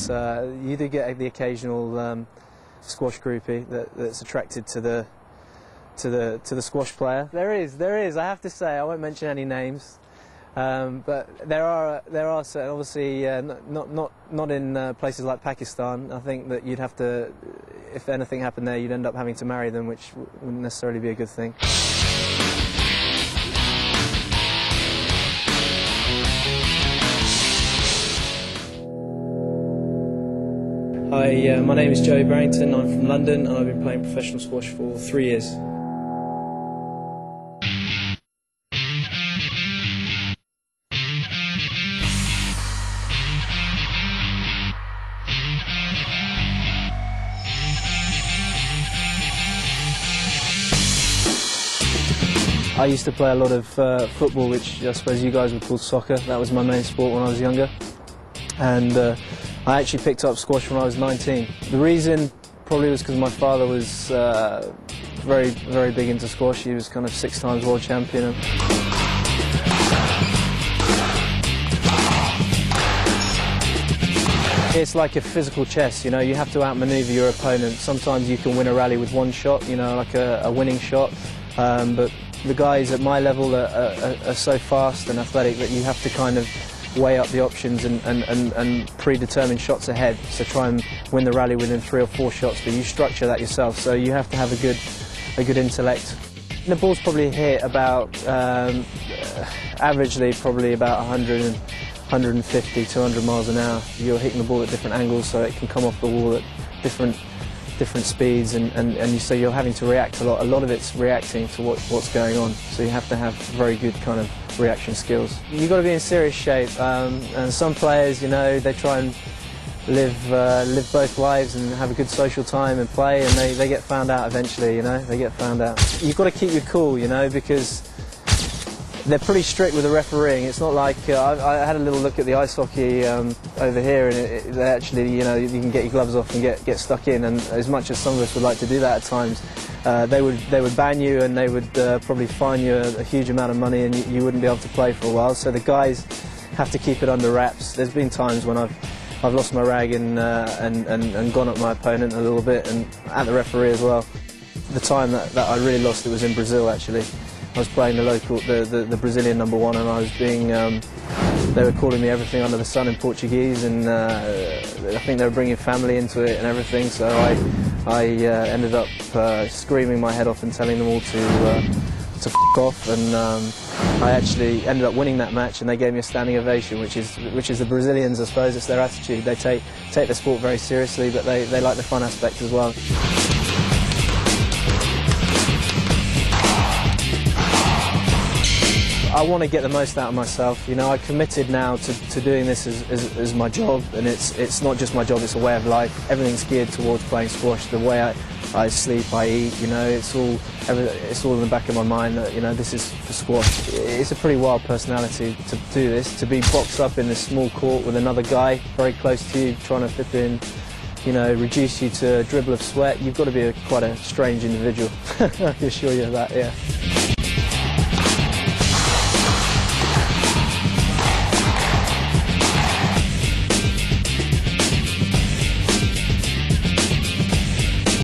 course, you do get the occasional squash groupie that's attracted to the squash player. There is. I have to say, I won't mention any names, but there are certain, obviously, not in places like Pakistan. I think that you'd have to, if anything happened there, you'd end up having to marry them, which wouldn't necessarily be a good thing. Hi, my name is Joey Barrington. I'm from London and I've been playing professional squash for 3 years. I used to play a lot of football, which I suppose you guys would call soccer. That was my main sport when I was younger. And I actually picked up squash when I was 19. The reason probably was because my father was very, very big into squash. He was kind of 6 times world champion. It's like a physical chess, you know, you have to outmaneuver your opponent. Sometimes you can win a rally with one shot, you know, like a winning shot, but the guys at my level are so fast and athletic that you have to kind of weigh up the options and predetermine shots ahead, so try and win the rally within 3 or 4 shots, but you structure that yourself, so you have to have a good intellect. The ball's probably hit about, averagely probably about 150, 200 miles an hour. You're hitting the ball at different angles, so it can come off the wall at different speeds, and so you're having to react a lot. A lot of it's reacting to what's going on, so you have to have very good kind of reaction skills. You've got to be in serious shape, and some players, you know, they try and live both lives and have a good social time and play, and they get found out eventually, you know, they get found out. You've got to keep your cool, you know, because they're pretty strict with the refereeing. It's not like, I had a little look at the ice hockey over here, and they actually, you know, you can get your gloves off and get stuck in, and as much as some of us would like to do that at times, they would ban you, and they would probably fine you a huge amount of money, and you wouldn't be able to play for a while. So the guys have to keep it under wraps. There's been times when I've lost my rag and gone at my opponent a little bit, and at the referee as well. The time that I really lost, it was in Brazil actually. I was playing the Brazilian #1, and I was being, they were calling me everything under the sun in Portuguese, and I think they were bringing family into it and everything, so I ended up screaming my head off and telling them all to f*** off, and I actually ended up winning that match, and they gave me a standing ovation, which is the Brazilians, I suppose. It's their attitude. They take the sport very seriously, but they like the fun aspect as well. I want to get the most out of myself. You know, I committed now to doing this as my job, and it's not just my job, it's a way of life. Everything's geared towards playing squash. The way I sleep, I eat, you know, it's all in the back of my mind that, you know, this is for squash. It's a pretty wild personality to do this, to be boxed up in this small court with another guy very close to you, trying to flip in, you know, reduce you to a dribble of sweat. You've got to be quite a strange individual. I can assure you of that, yeah.